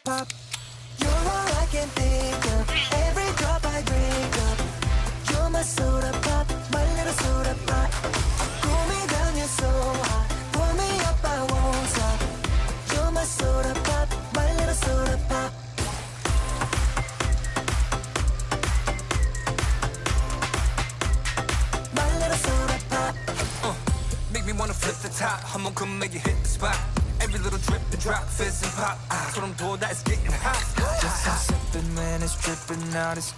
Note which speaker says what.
Speaker 1: pop. You're all I can think of. Every drop I drink up. You're my soda pop, my little soda pop. Cool me down, you're so hot. Pull me up, I won't stop. You're my soda pop, my little soda pop. My little soda pop.
Speaker 2: Make me wanna flip the top. I'ma come make you hit the spot. Every little drip and drop, fizz and pop. 소름 돋아, it's getting hot.
Speaker 1: Just I'm sipping, man, it's dripping out. It's